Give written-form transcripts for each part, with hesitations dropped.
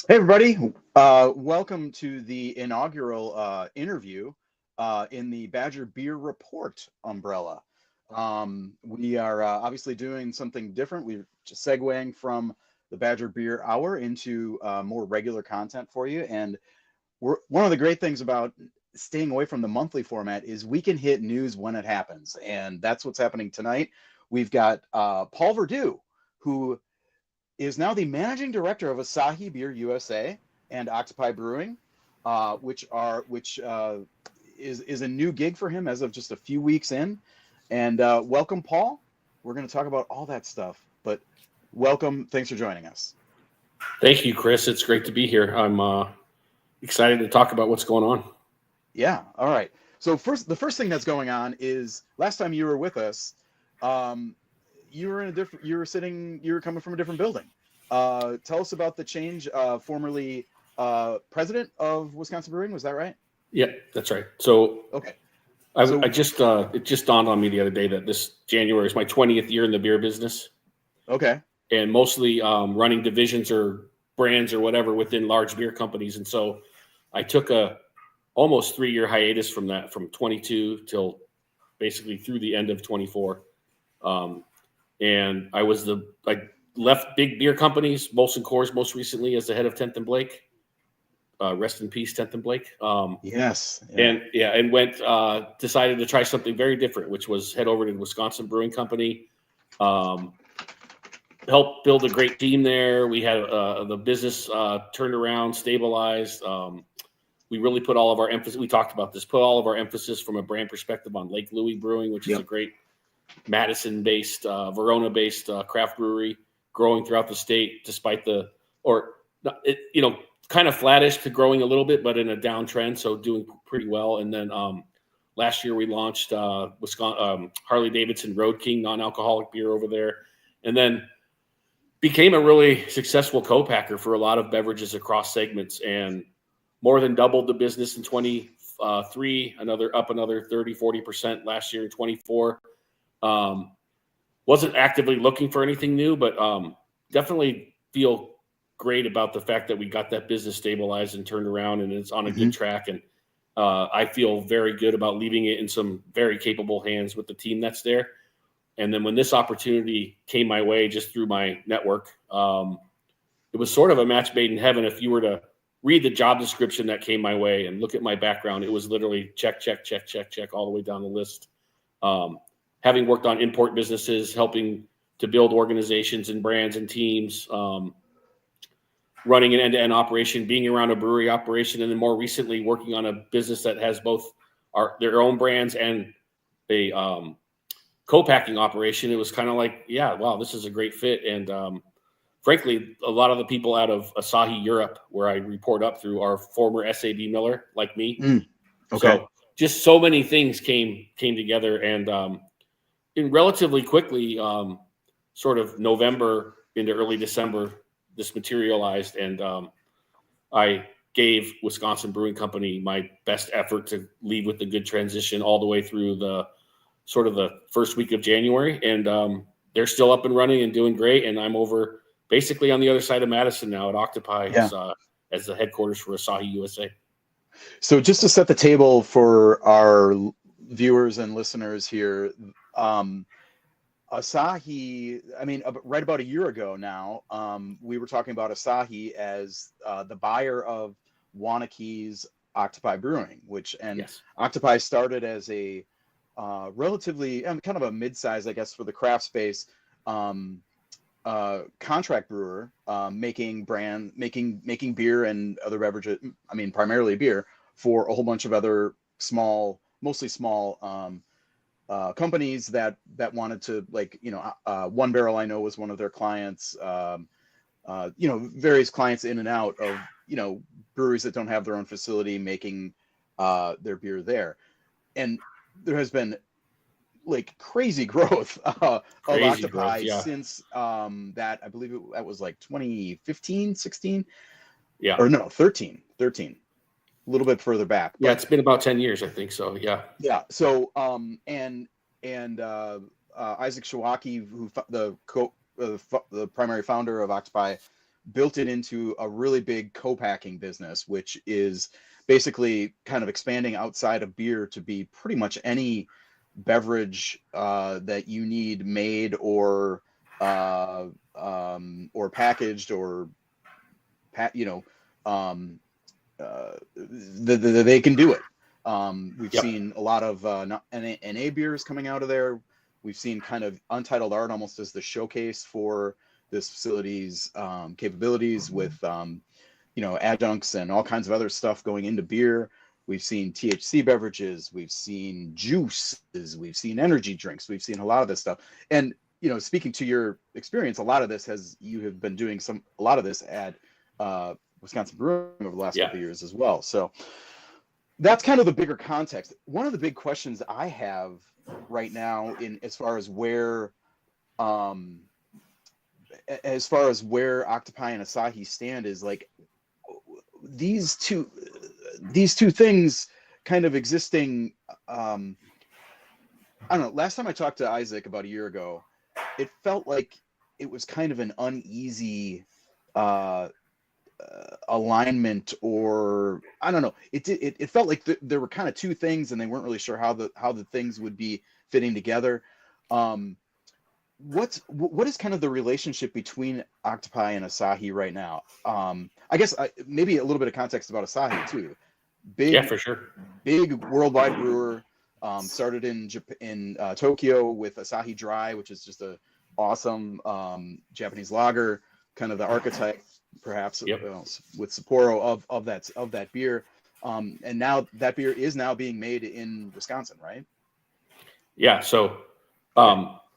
Hey, everybody. Welcome to the inaugural interview in the Badger Beer Report umbrella. We are obviously doing something different. We're just segueing from the Badger Beer Hour into more regular content for you. And one of the great things about staying away from the monthly format is we can hit news when it happens. And that's what's happening tonight. We've got Paul Verdu, who is now the managing director of Asahi Beer USA and Octopi Brewing, which is a new gig for him as of just a few weeks in. And welcome, Paul. We're going to talk about all that stuff. But welcome. Thanks for joining us. Thank you, Chris. It's great to be here. I'm excited to talk about what's going on. Yeah. All right. So the first thing that's going on is last time you were with us, you were coming from a different building. Tell us about the change. Formerly president of Wisconsin Brewing, was that right? Yeah, that's right. So Okay. I just it just dawned on me the other day that this January is my 20th year in the beer business, Okay. and mostly running divisions or brands or whatever within large beer companies. And so I took a almost 3-year hiatus from that, from 22 till basically through the end of 24. And I left big beer companies, Molson Coors most recently as the head of 10th and Blake. Rest in peace, 10th and Blake. Yes. Yeah. And went decided to try something very different, which was head over to the Wisconsin Brewing Company. Helped build a great team there. We had the business turned around, stabilized. We really put all of our emphasis. We talked about this. Put all of our emphasis from a brand perspective on Lake Louis Brewing, which is a great Madison-based, Verona-based craft brewery, growing throughout the state, despite kind of flattish to growing a little bit, but in a downtrend, so doing pretty well. And then last year we launched Harley Davidson Road King non-alcoholic beer over there, and then became a really successful co-packer for a lot of beverages across segments, and more than doubled the business in 23, another 30-40% last year in 24. Wasn't actively looking for anything new, but definitely feel great about the fact that we got that business stabilized and turned around, and it's on a good track. And I feel very good about leaving it in some very capable hands with the team that's there. And then when this opportunity came my way just through my network, it was sort of a match made in heaven. If you were to read the job description that came my way and look at my background, it was literally check, check, check, check, check, all the way down the list. Having worked on import businesses, helping to build organizations and brands and teams, running an end-to-end operation, being around a brewery operation, and then more recently working on a business that has both their own brands and a co-packing operation. It was kind of like, yeah, wow, this is a great fit. And frankly, a lot of the people out of Asahi Europe, where I report up through, are former SAB Miller, like me. Okay. So just so many things came together, and in relatively quickly, sort of November into early December, this materialized, and I gave Wisconsin Brewing Company my best effort to leave with a good transition all the way through the first week of January, and they're still up and running and doing great. And I'm over basically on the other side of Madison now at Octopi as the headquarters for Asahi USA. So just to set the table for our viewers and listeners here, Asahi, right about a year ago now, we were talking about Asahi as the buyer of Wanake's Octopi Brewing, Octopi started as a relatively kind of a mid-size, I guess, for the craft space, contract brewer, making beer and other beverages. Primarily beer for a whole bunch of other mostly small companies that wanted to, One Barrel, I know, was one of their clients. Various clients in and out of breweries that don't have their own facility making their beer there, and there has been crazy growth of Octopi since that. I believe that was 2015, 16. Yeah. Or no, 13. A little bit further back. Yeah, it's been about 10 years, I think so. Yeah. Yeah. So and Isaac Shawaki, who the primary founder of Octopi, built it into a really big co-packing business, which is basically kind of expanding outside of beer to be pretty much any beverage that you need made or packaged or they can do it. We've seen a lot of NA beers coming out of there. We've seen kind of Untitled Art almost as the showcase for this facility's capabilities with adjuncts and all kinds of other stuff going into beer. We've seen THC beverages, we've seen juices, we've seen energy drinks, we've seen a lot of this stuff. And speaking to your experience, a lot of this you have been doing a lot of this at Wisconsin Brewing over the last couple of years as well. So that's kind of the bigger context. One of the big questions I have right now as far as where Octopi and Asahi stand is like these two things kind of existing. I don't know. Last time I talked to Isaac about a year ago, it felt like it was kind of an uneasy alignment, or I don't know. It felt like there were kind of two things, and they weren't really sure how the things would be fitting together. What is kind of the relationship between Octopi and Asahi right now? I guess maybe a little bit of context about Asahi too. For sure. Big worldwide brewer. Started in Tokyo with Asahi Dry, which is just a awesome Japanese lager, kind of the archetype, perhaps with Sapporo of that beer. And now that beer is now being made in Wisconsin, right? Yeah. So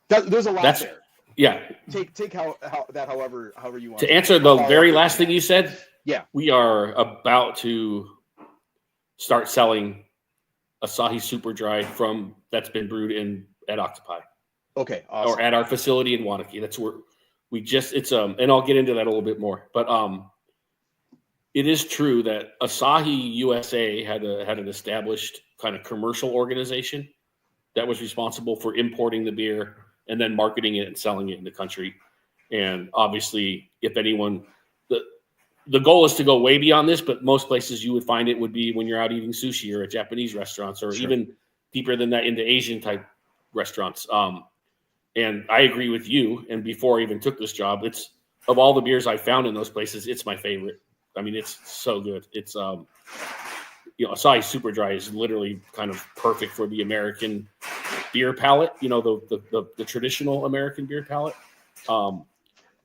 there's a lot there. Yeah. Take however you want. To answer the very last thing you said, we are about to start selling Asahi Super Dry that's been brewed at Octopi. Okay, awesome. Or at our facility in Wanakee. That's where and I'll get into that a little bit more. But it is true that Asahi USA had an established kind of commercial organization that was responsible for importing the beer and then marketing it and selling it in the country. And obviously, if anyone, the goal is to go way beyond this, but most places you would find it would be when you're out eating sushi or at Japanese restaurants, or even deeper than that into Asian type restaurants. And I agree with you. And before I even took this job, it's of all the beers I found in those places, it's my favorite. I mean, it's so good. It's Asahi Super Dry is literally kind of perfect for the American beer palate. The traditional American beer palate. So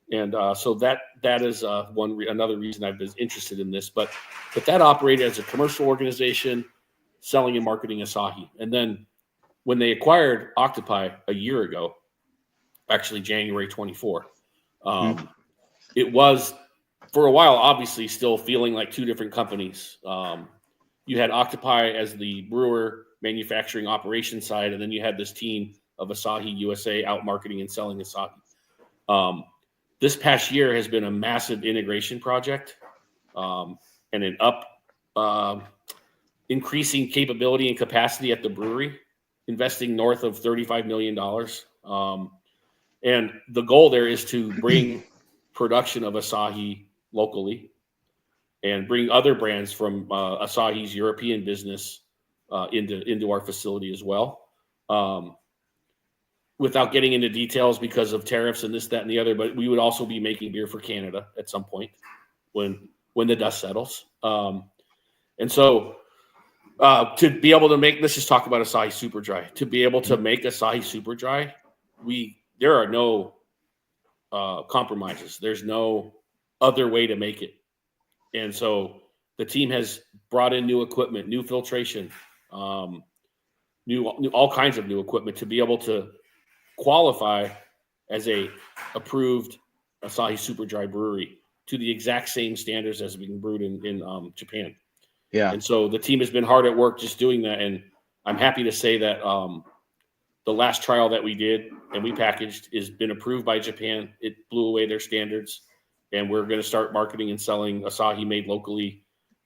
that is another reason I've been interested in this. But that operated as a commercial organization, selling and marketing Asahi. And then when they acquired Octopi a year ago, actually January 24, it was for a while obviously still feeling like two different companies. You had Octopi as the brewer, manufacturing, operations side, and then you had this team of Asahi USA out marketing and selling Asahi. This past year has been a massive integration project, and an increasing capability and capacity at the brewery, investing north of $35 million. And the goal there is to bring production of Asahi locally and bring other brands from Asahi's European business into our facility as well. Without getting into details because of tariffs and this, that, and the other, but we would also be making beer for Canada at some point when the dust settles. And so to be able to let's just talk about Asahi Super Dry. To be able to make Asahi Super Dry, there are no compromises. There's no other way to make it. And so the team has brought in new equipment, new filtration, all kinds of new equipment to be able to qualify as a approved Asahi Super Dry brewery to the exact same standards as being brewed in Japan. Yeah. And so the team has been hard at work just doing that. And I'm happy to say that the last trial that we did and we packaged has been approved by Japan. It blew away their standards. And we're going to start marketing and selling Asahi made locally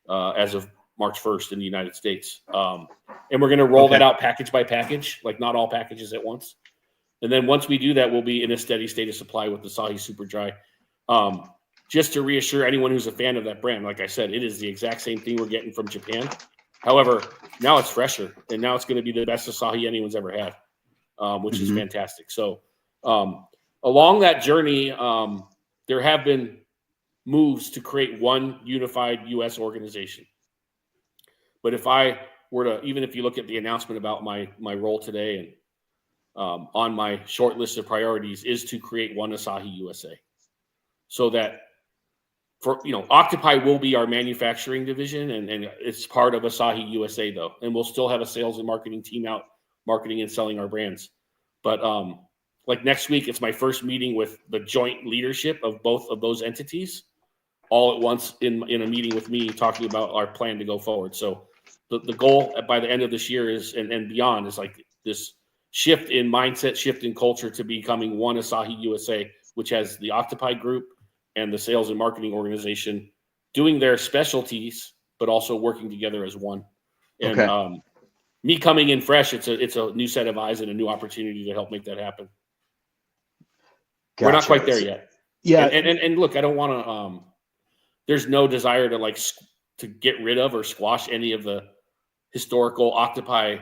as of March 1st in the United States. And we're going to roll that out package by package, like not all packages at once. And then once we do that, we'll be in a steady state of supply with Asahi Super Dry. just to reassure anyone who's a fan of that brand, like I said, it is the exact same thing we're getting from Japan. However, now it's fresher, and now it's going to be the best Asahi anyone's ever had, which is fantastic. So along that journey, there have been moves to create one unified U.S. organization. But if I were to, even if you look at the announcement about my role today, and on my short list of priorities is to create one Asahi USA, so that Octopi will be our manufacturing division, and it's part of Asahi USA though, and we'll still have a sales and marketing team out marketing and selling our brands. But like next week, it's my first meeting with the joint leadership of both of those entities, all at once in a meeting with me, talking about our plan to go forward. So the goal by the end of this year is and beyond is like this shift in mindset, shift in culture to becoming one Asahi USA, which has the Octopi group and the sales and marketing organization doing their specialties, but also working together as one. And me coming in fresh, it's a new set of eyes and a new opportunity to help make that happen. Gotcha. We're not quite there yet. Yeah. And look, I don't want to, there's no desire to get rid of or squash any of the historical Octopi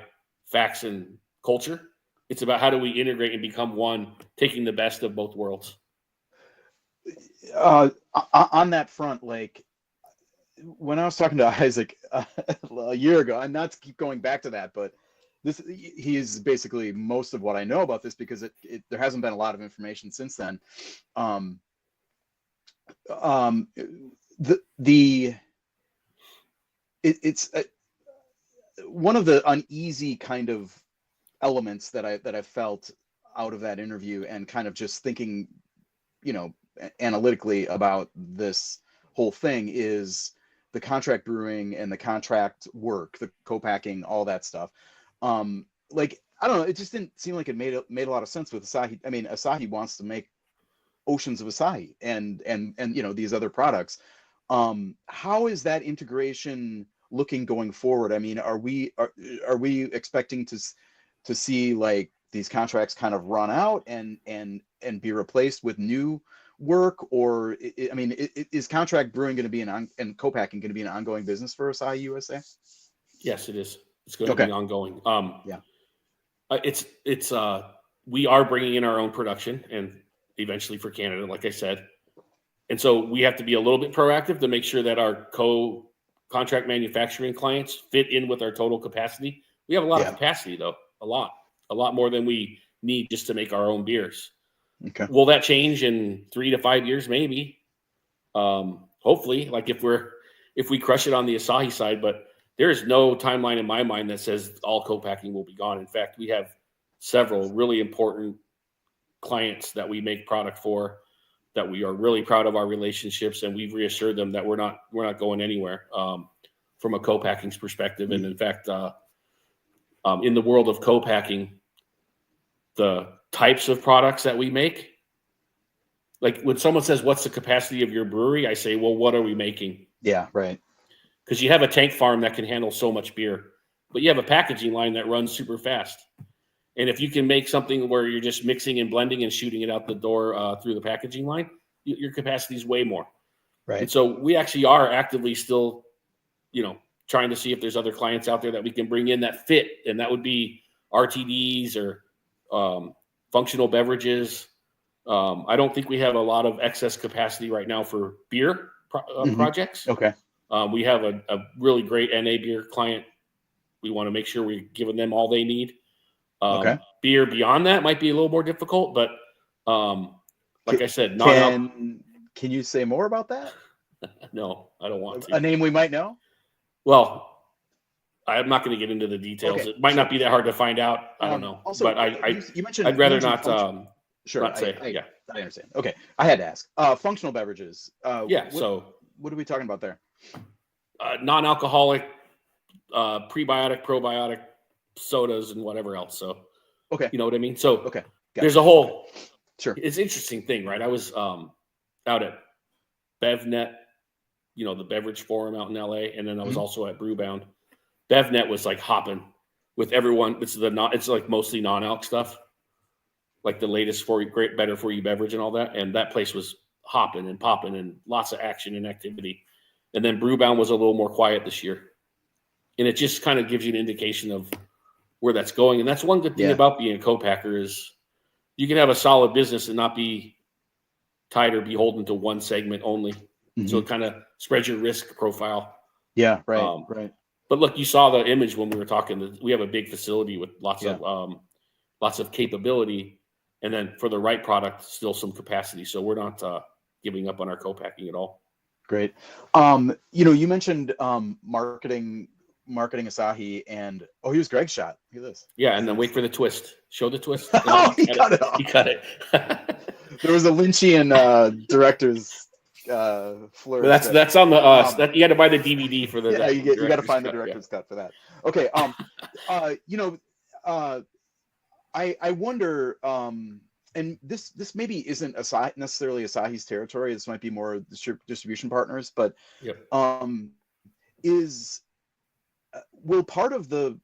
facts and culture. It's about how do we integrate and become one, taking the best of both worlds. On that front, like when I was talking to Isaac a year ago, and not to keep going back to that, but he is basically most of what I know about this, because there hasn't been a lot of information since then. It's one of the uneasy kind of elements that I felt out of that interview, and kind of just thinking, analytically about this whole thing, is the contract brewing and the contract work, the co-packing, all that stuff. Like, I don't know, it just didn't seem like it made a lot of sense with Asahi. I mean, Asahi wants to make oceans of Asahi and these other products. How is that integration looking going forward? I mean, are we expecting to see like these contracts kind of run out and be replaced with new work, or is contract brewing going to be and co-packing going to be an ongoing business for Asahi USA? Yes, it is. It's going to be ongoing. Yeah. It's we are bringing in our own production, and eventually for Canada, like I said. And so we have to be a little bit proactive to make sure that our contract manufacturing clients fit in with our total capacity. We have a lot of capacity though, a lot more than we need just to make our own beers. Okay. Will that change in 3 to 5 years? Maybe. Hopefully, like if we crush it on the Asahi side, but there is no timeline in my mind that says all co-packing will be gone. In fact, we have several really important clients that we make product for, that we are really proud of our relationships, and we've reassured them that we're not going anywhere from a co-packing perspective. And in fact, in the world of co-packing, the types of products that we make, like when someone says, "What's the capacity of your brewery?" I say, "Well, what are we making?" Yeah, right. Because you have a tank farm that can handle so much beer, but you have a packaging line that runs super fast. And if you can make something where you're just mixing and blending and shooting it out the door through the packaging line, your capacity is way more. Right. And so we actually are actively still, trying to see if there's other clients out there that we can bring in that fit. And that would be RTDs or functional beverages. I don't think we have a lot of excess capacity right now for beer projects. Okay. We have a really great NA beer client. We want to make sure we're giving them all they need. Beer beyond that might be a little more difficult, but I said, can you say more about that? No, I don't want to. A name we might know? Well, I'm not going to get into the details. Okay, it might not be that hard to find out. I don't know. Also, but you mentioned, I'd rather not. Sure, not say. I understand. Okay, I had to ask. Functional beverages. What are we talking about there? Non-alcoholic, prebiotic, probiotic sodas, and whatever else. So, okay, you know what I mean. So, okay, there's a whole. Sure. It's an interesting thing, right? I was out at BevNet, the beverage forum out in LA, and then I was also at Brewbound. BevNet was like hopping with everyone. It's like mostly non-alc stuff, like the latest better for you beverage and all that. And that place was hopping and popping and lots of action and activity. And then Brewbound was a little more quiet this year. And it just kind of gives you an indication of where that's going. And that's one good thing about being a co-packer is you can have a solid business and not be tied or beholden to one segment only. Mm-hmm. So it kind of spreads your risk profile. Yeah, right, right. But look, you saw the image when we were talking. We have a big facility with lots of capability, and then for the right product, still some capacity. So we're not giving up on our co-packing at all. Great. You mentioned marketing Asahi, and here's Greg's shot. Look at this. Yeah, and then wait for the twist. Show the twist. He cut it off. He cut it. There was a Lynchian director's flourish. That's on the you got to buy the DVD for the. Yeah, you got to find the director's cut for that. Okay. I wonder. And this maybe isn't necessarily Asahi's territory. This might be more distribution partners, but will part of the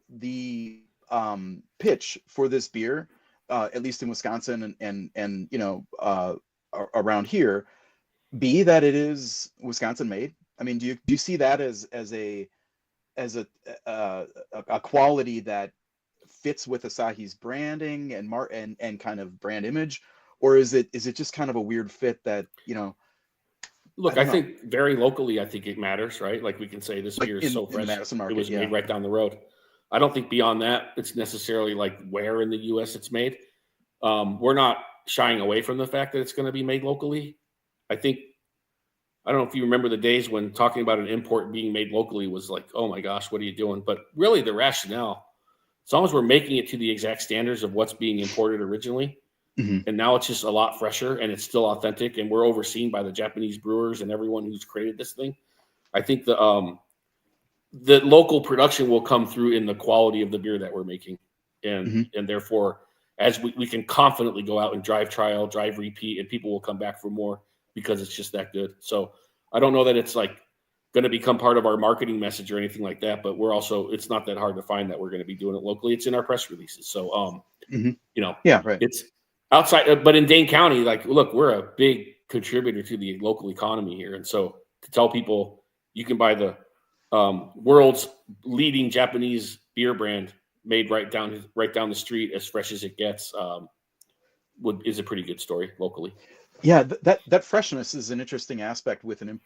pitch for this beer, at least in Wisconsin and around here, be that it is Wisconsin made? I mean, do you see that as a quality that fits with Asahi's branding and kind of brand image, or is it just kind of a weird fit that Look, I think very locally, I think it matters, right? Like we can say this beer is so fresh, it was made right down the road. I don't think beyond that it's necessarily like where in the U.S. it's made. We're not shying away from the fact that it's going to be made locally. I don't know if you remember the days when talking about an import being made locally was like, oh my gosh, what are you doing? But really the rationale, as long as we're making it to the exact standards of what's being imported originally, and now it's just a lot fresher and it's still authentic and we're overseen by the Japanese brewers and everyone who's created this thing, I think the local production will come through in the quality of the beer that we're making. And therefore, as we can confidently go out and drive trial, drive repeat, and people will come back for more because it's just that good. So I don't know that it's like going to become part of our marketing message or anything like that, but it's not that hard to find that we're going to be doing it locally. It's in our press releases. So, it's outside, but in Dane County, like, look, we're a big contributor to the local economy here. And so to tell people you can buy the world's leading Japanese beer brand made right down the street, as fresh as it gets, is a pretty good story locally. Yeah, that freshness is an interesting aspect with a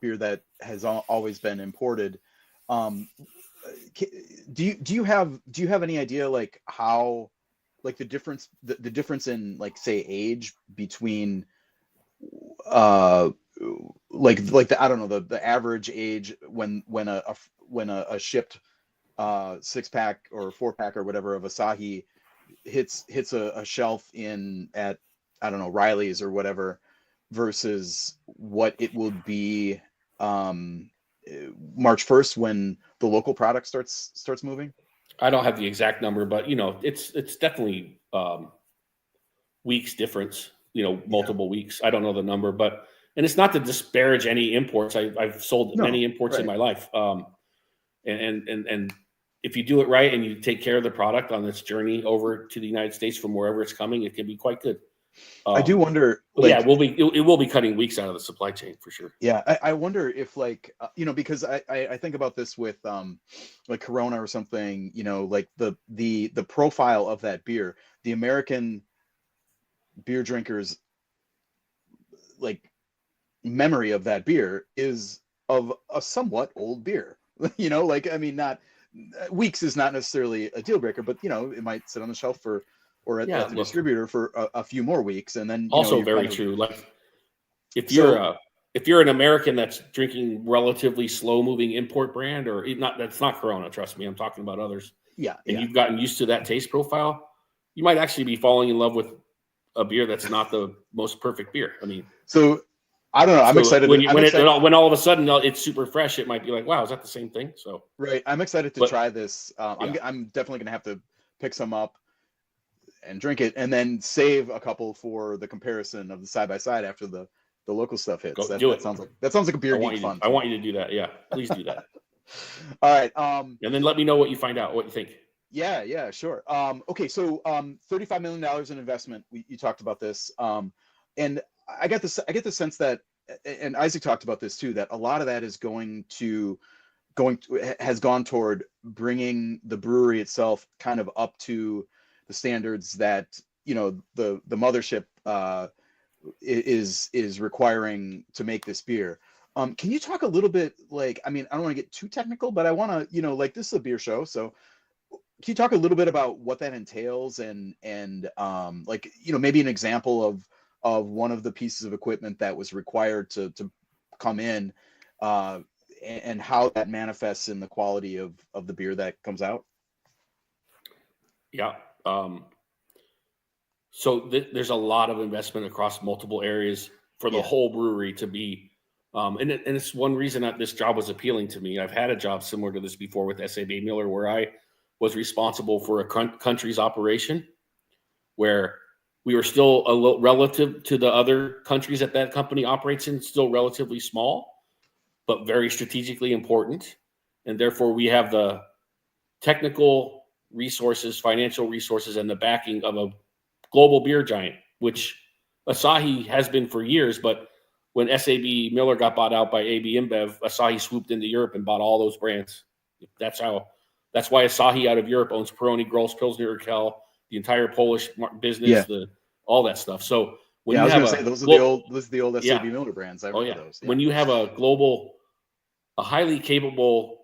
beer that has always been imported. Do you have any idea like how, like the difference in like say age between like the I don't know the average age when a shipped 6-pack or 4-pack or whatever of Asahi hits a shelf at I don't know, Riley's or whatever, versus what it would be March 1st when the local product starts moving? I don't have the exact number, but it's definitely weeks difference, multiple weeks. I don't know the number, and it's not to disparage any imports. I've sold many imports in my life. And if you do it right and you take care of the product on its journey over to the United States from wherever it's coming, it can be quite good. I do wonder. It will be cutting weeks out of the supply chain for sure. Yeah, I wonder if because I think about this with like Corona or something. Like the profile of that beer, the American beer drinkers like memory of that beer is of a somewhat old beer. Like I mean, not weeks is not necessarily a deal breaker, but it might sit on the shelf or at the distributor for a few more weeks, and then also very true. Like if you're an American that's drinking relatively slow moving import brand, or that's not Corona, trust me, I'm talking about others. Yeah, and you've gotten used to that taste profile, you might actually be falling in love with a beer that's not the most perfect beer. I mean, so I don't know. I'm excited when all of a sudden it's super fresh. It might be like, wow, is that the same thing? So right, I'm excited to try this. I'm definitely gonna have to pick some up and drink it, and then save a couple for the comparison of the side by side after the local stuff hits. That sounds like a beer geek fun. I want you to do that. Yeah, please do that. All right. And then let me know what you find out. What you think? Yeah, sure. Okay, so $35 million in investment. You talked about this. and I get the sense that, and Isaac talked about this too, that a lot of that is has gone toward bringing the brewery itself kind of up to the standards that, you know, the mothership is requiring to make this beer. Can you talk a little bit, like, I mean, I don't want to get too technical, but I want to, you know, like, this is a beer show, so can you talk a little bit about what that entails, and like, you know, maybe an example of one of the pieces of equipment that was required to come in, and how that manifests in the quality of the beer that comes out? Yeah. So there's a lot of investment across multiple areas for the whole brewery to be, and it's one reason that this job was appealing to me. I've had a job similar to this before with Asahi Miller, where I was responsible for a country's operation, where we were still a little relative to the other countries that that company operates in, still relatively small, but very strategically important. And therefore we have the technical resources, financial resources, and the backing of a global beer giant, which Asahi has been for years. But when Asahi Miller got bought out by AB InBev, Asahi swooped into Europe and bought all those brands. That's why Asahi out of Europe owns Peroni, Grolsch, Pilsner Urquell, the entire Polish business, all that stuff. So when you I was have going to say, those are the old Asahi Miller brands. I remember those. Yeah. When you have a highly capable,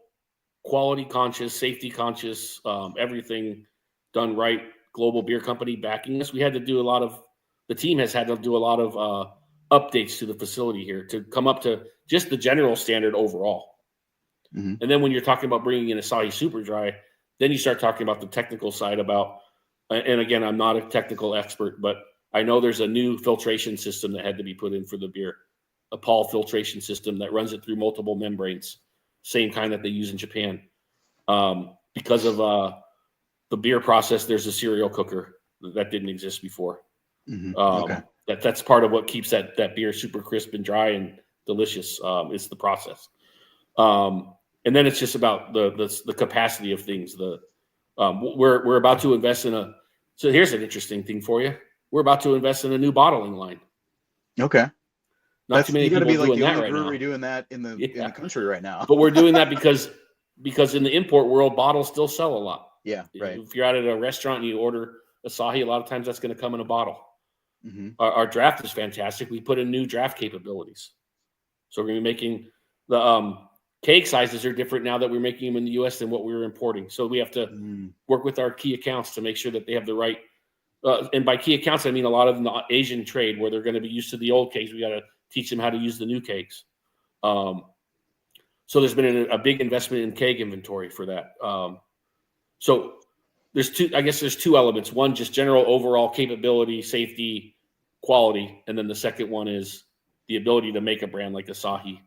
quality conscious, safety conscious, everything done right, global beer company backing us, the team has had to do a lot of updates to the facility here to come up to just the general standard overall. Mm-hmm. And then when you're talking about bringing in Asahi Super Dry, then you start talking about the technical side about, and again, I'm not a technical expert, but I know there's a new filtration system that had to be put in for the beer, a Paul filtration system that runs it through multiple membranes, same kind that they use in Japan. Because of the beer process, there's a cereal cooker that didn't exist before. Mm-hmm. That's part of what keeps that beer super crisp and dry and delicious. It's the process. And then it's just about the capacity of things. We're about to invest so here's an interesting thing for you. We're about to invest in a new bottling line. Okay. Not too many people doing that right now. You got to be like the only brewery doing that in the country right now. But we're doing that because in the import world, bottles still sell a lot. Yeah, right. If you're out at a restaurant and you order Asahi, a lot of times that's going to come in a bottle. Mm-hmm. Our draft is fantastic. We put in new draft capabilities. So we're going to be making the keg sizes are different now that we're making them in the U.S. than what we were importing. So we have to work with our key accounts to make sure that they have the right. And by key accounts, I mean a lot of the Asian trade where they're going to be used to the old kegs. We got to teach them how to use the new kegs. So there's been a big investment in keg inventory for that. So there's two elements. One, just general overall capability, safety, quality. And then the second one is the ability to make a brand like Asahi.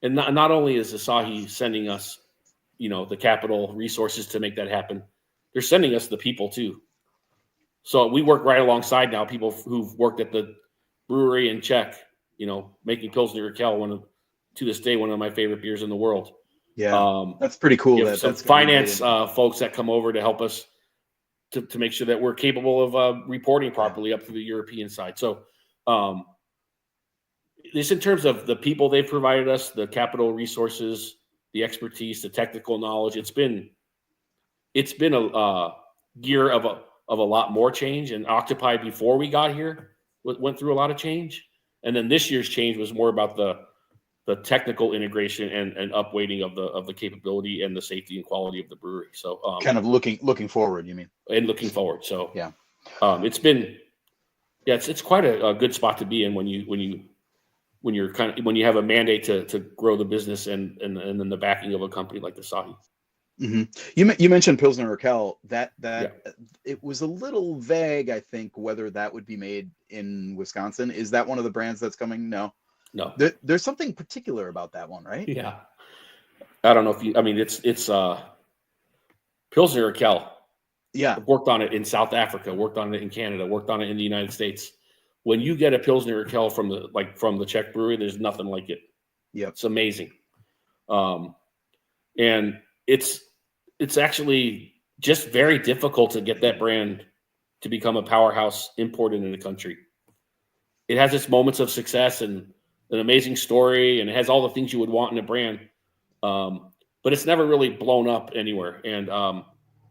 And not only is Asahi sending us, the capital resources to make that happen, they're sending us the people too. So we work right alongside now people who've worked at the brewery in Czech, making Pilsner Urquell, to this day, one of my favorite beers in the world. Yeah, that's pretty cool. That's finance folks that come over to help us to make sure that we're capable of reporting properly up to the European side. So this in terms of the people they've provided us, the capital resources, the expertise, the technical knowledge, it's been a year of a lot more change. And Octopi before we got here went through a lot of change. And then this year's change was more about the technical integration and upweighting of the capability and the safety and quality of the brewery. So kind of looking forward, you mean? And looking forward. So yeah, it's quite a good spot to be in when you have a mandate to grow the business and then the backing of a company like Asahi. Mm-hmm. You mentioned Pilsner Urquell. That it was a little vague, I think, whether that would be made in Wisconsin. Is that one of the brands that's coming? No. There's something particular about that one, right? Yeah. I don't know if it's Pilsner Urquell. Yeah. Worked on it in South Africa, worked on it in Canada, worked on it in the United States. When you get a Pilsner Urquell from the Czech brewery, there's nothing like it. Yeah. It's amazing. And it's actually just very difficult to get that brand to become a powerhouse imported in the country. it has its moments of success and an amazing story, and it has all the things you would want in a brand. But it's never really blown up anywhere. And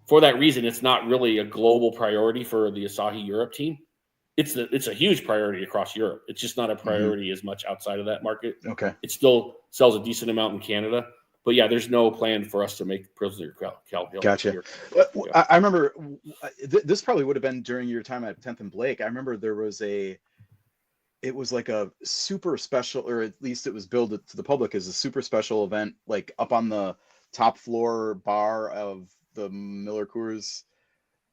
for that reason, it's not really a global priority for the Asahi Europe team. It's a huge priority across Europe. It's just not a priority as much outside of that market. Okay. It still sells a decent amount in Canada. But yeah, there's no plan for us to make Pilsner Cal. Gotcha. Here. Yeah. I remember this probably would have been during your time at 10th and Blake. I remember there was it was like a super special, or at least it was billed to the public as a super special event, like up on the top floor bar of the Miller Coors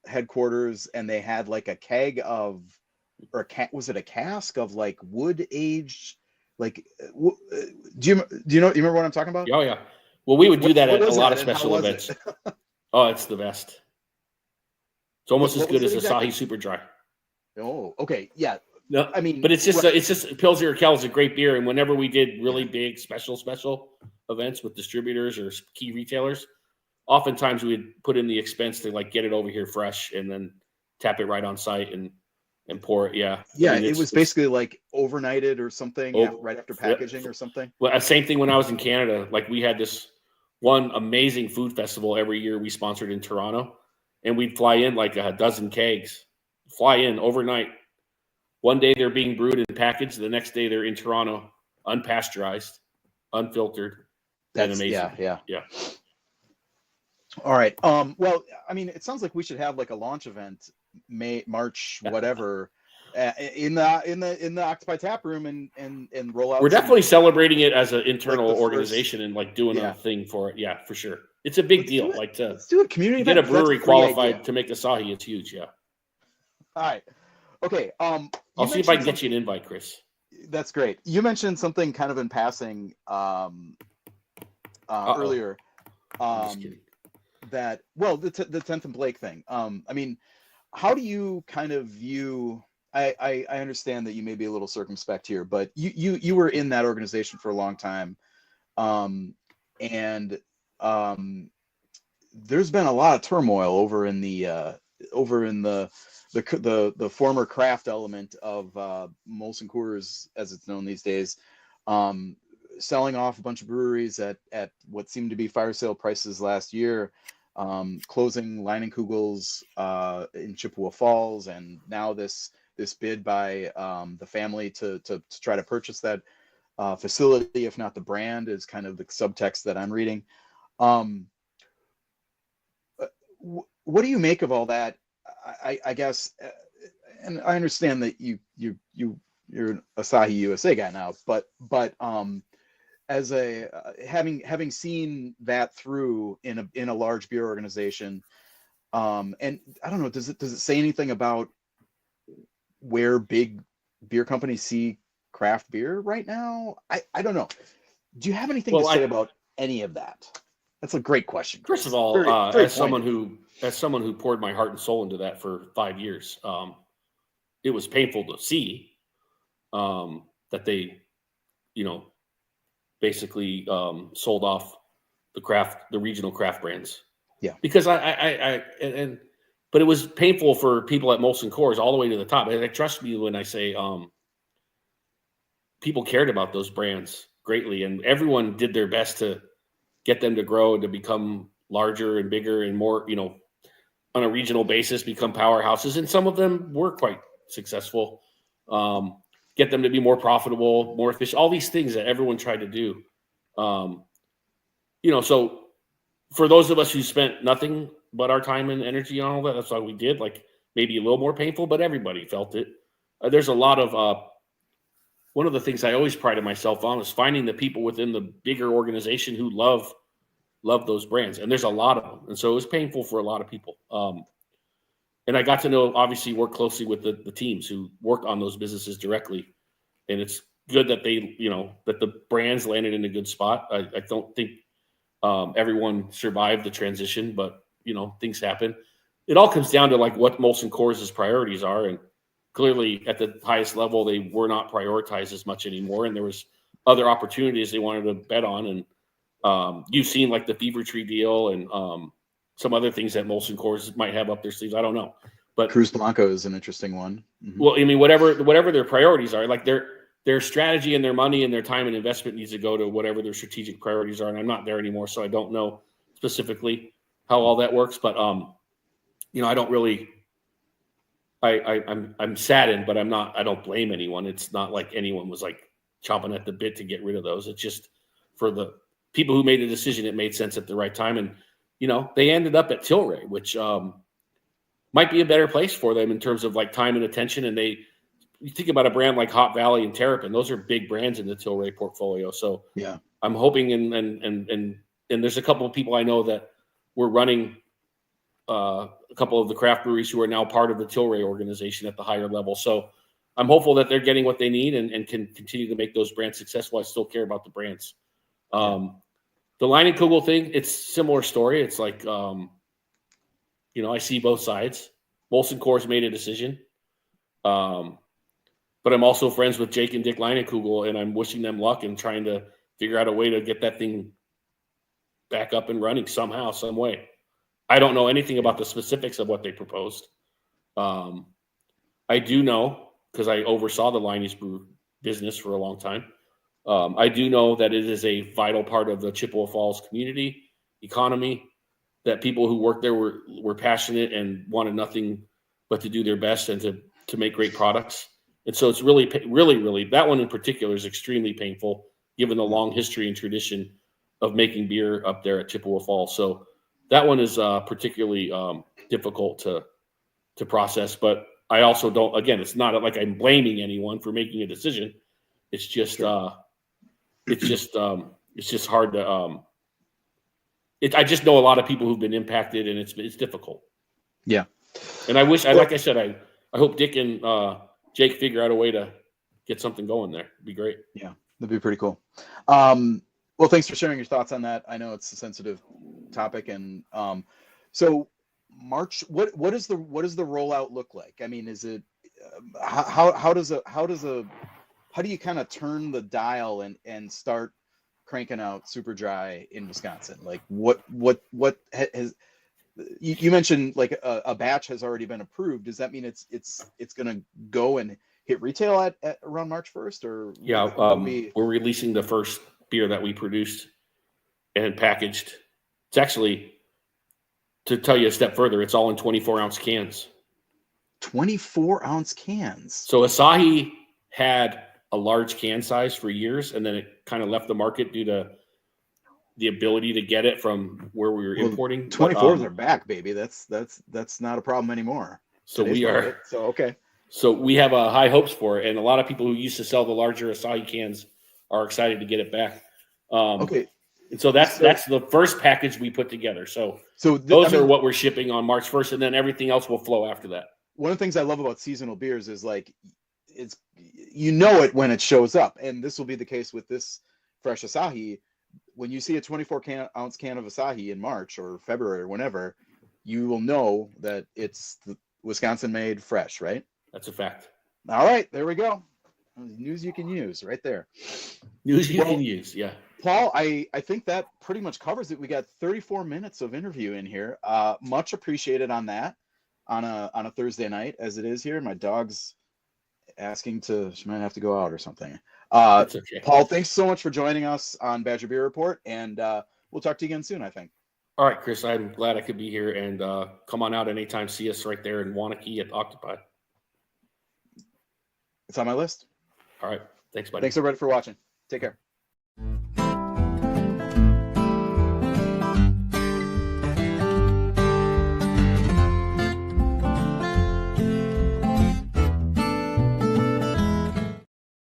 headquarters, and they had like a keg of, was it a cask of like wood aged, like do you remember what I'm talking about? Oh yeah. Well, we would do that at a lot of and how special was events. it? Oh, it's the best. It's almost as good as exactly? Asahi Super Dry. Oh, okay, yeah. No, I mean, but it's just Pilsner Cal is a great beer, and whenever we did really big special events with distributors or key retailers, oftentimes we would put in the expense to like get it over here fresh and then tap it right on site and pour it. Yeah, yeah. I mean, it was basically like overnighted or something, right after packaging or something. Well, same thing when I was in Canada. Like we had this one amazing food festival every year we sponsored in Toronto, and we'd fly in like a dozen kegs, fly in overnight. One day they're being brewed and packaged. The next day they're in Toronto, unpasteurized, unfiltered. That's amazing. Yeah. All right. Well, I mean, it sounds like we should have like a launch event, March, whatever, in the Octopi Tap Room and roll out. We're definitely celebrating it as an internal like organization and like doing a thing for it. Yeah, for sure. It's a big deal. Let's do a community event. Get a brewery qualified idea. to make Asahi. It's huge. Yeah. All right. Okay. I'll see if I can get you an invite, Chris. That's great. You mentioned something kind of in passing earlier. Just kidding. That, well, the 10th and Blake thing. I mean, how do you kind of view? I understand that you may be a little circumspect here, but you were in that organization for a long time, and there's been a lot of turmoil over in the former craft element of Molson Coors, as it's known these days, selling off a bunch of breweries at what seemed to be fire sale prices last year, closing Leinenkugel's in Chippewa Falls, and now this bid by the family to try to purchase that facility, if not the brand, is kind of the subtext that I'm reading. What do you make of all that? I guess, and I understand that you're an Asahi USA guy now, but as a having seen that through in a large beer organization, and I don't know, does it say anything about where big beer companies see craft beer right now? I don't know. Do you have anything to say about any of that? That's a great question. First of all, very as someone who poured my heart and soul into that for 5 years, it was painful to see that they, basically sold off the regional craft brands. Yeah. Because but it was painful for people at Molson Coors all the way to the top. And trust me when I say people cared about those brands greatly, and everyone did their best to get them to grow and to become larger and bigger and more, on a regional basis, become powerhouses. And some of them were quite successful. Get them to be more profitable, more efficient, all these things that everyone tried to do. So for those of us who spent nothing but our time and energy on all that, that's why we did, like maybe a little more painful, but everybody felt it. There's a lot of, one of the things I always prided myself on is finding the people within the bigger organization who love those brands. And there's a lot of them. And so it was painful for a lot of people. And I got to obviously work closely with the teams who work on those businesses directly. And it's good that they, that the brands landed in a good spot. I don't think everyone survived the transition, but, things happen. It all comes down to like what Molson Coors' priorities are. And clearly at the highest level, they were not prioritized as much anymore. And there was other opportunities they wanted to bet on. And you've seen like the Fever Tree deal and some other things that Molson Coors might have up their sleeves. I don't know. But Cruz Blanco is an interesting one. Mm-hmm. Well, I mean, whatever their priorities are, like their strategy and their money and their time and investment needs to go to whatever their strategic priorities are. And I'm not there anymore, so I don't know specifically how all that works. But I don't really. I'm saddened, but I don't blame anyone. It's not like anyone was like chomping at the bit to get rid of those. It's just for the people who made the decision, it made sense at the right time. And, they ended up at Tilray, which might be a better place for them in terms of like time and attention. And you think about a brand like Hot Valley and Terrapin, those are big brands in the Tilray portfolio. So yeah, I'm hoping and there's a couple of people I know that were running a couple of the craft breweries who are now part of the Tilray organization at the higher level. So I'm hopeful that they're getting what they need and can continue to make those brands successful. I still care about the brands. The Leinenkugel thing, it's similar story. It's like, I see both sides. Molson Coors made a decision. But I'm also friends with Jake and Dick Leinenkugel, and I'm wishing them luck and trying to figure out a way to get that thing back up and running somehow, some way. I don't know anything about the specifics of what they proposed. I do know, because I oversaw the Liney's Brew business for a long time. I do know that it is a vital part of the Chippewa Falls community, economy, that people who work there were passionate and wanted nothing but to do their best and to make great products. And so it's really, really, really, that one in particular is extremely painful, given the long history and tradition of making beer up there at Chippewa Falls. So that one is particularly difficult to process. But I also don't, again, it's not like I'm blaming anyone for making a decision. It's just, it's just hard to, I just know a lot of people who've been impacted, and it's difficult. Yeah. And I wish, like I said, I hope Dick and Jake figure out a way to get something going there. It'd be great. Yeah, that'd be pretty cool. Well, thanks for sharing your thoughts on that. I know it's a sensitive topic, and so March. What does the rollout look like? I mean, is it how do you kind of turn the dial and start cranking out Super Dry in Wisconsin? Like what has you mentioned like a batch has already been approved. Does that mean it's going to go and hit retail at around March 1st, or yeah, we're releasing the first beer that we produced and packaged. It's actually, to tell you a step further, it's all in 24-ounce cans. 24-ounce cans. So Asahi had a large can size for years, and then it kind of left the market due to the ability to get it from where we were importing. 24s are back, baby. That's not a problem anymore. So we are. So okay. So we have high hopes for it, and a lot of people who used to sell the larger Asahi cans are excited to get it back. Okay. And so that's the first package we put together. So those are what we're shipping on March 1st, and then everything else will flow after that. One of the things I love about seasonal beers is like it's it when it shows up, and this will be the case with this fresh Asahi. When you see a 24-ounce can of Asahi in March or February or whenever, you will know that it's the Wisconsin-made fresh, right? That's a fact. All right, there we go. News you can use right there. News you can use, yeah. Paul, I think that pretty much covers it. We got 34 minutes of interview in here. Much appreciated on that on a Thursday night as it is here. My dog's asking she might have to go out or something. That's okay. Paul, thanks so much for joining us on Badger Beer Report, and we'll talk to you again soon, I think. All right, Chris, I'm glad I could be here, and come on out anytime. See us right there in Wanakee at Octopi. It's on my list. All right. Thanks, buddy. Thanks, everybody, for watching. Take care.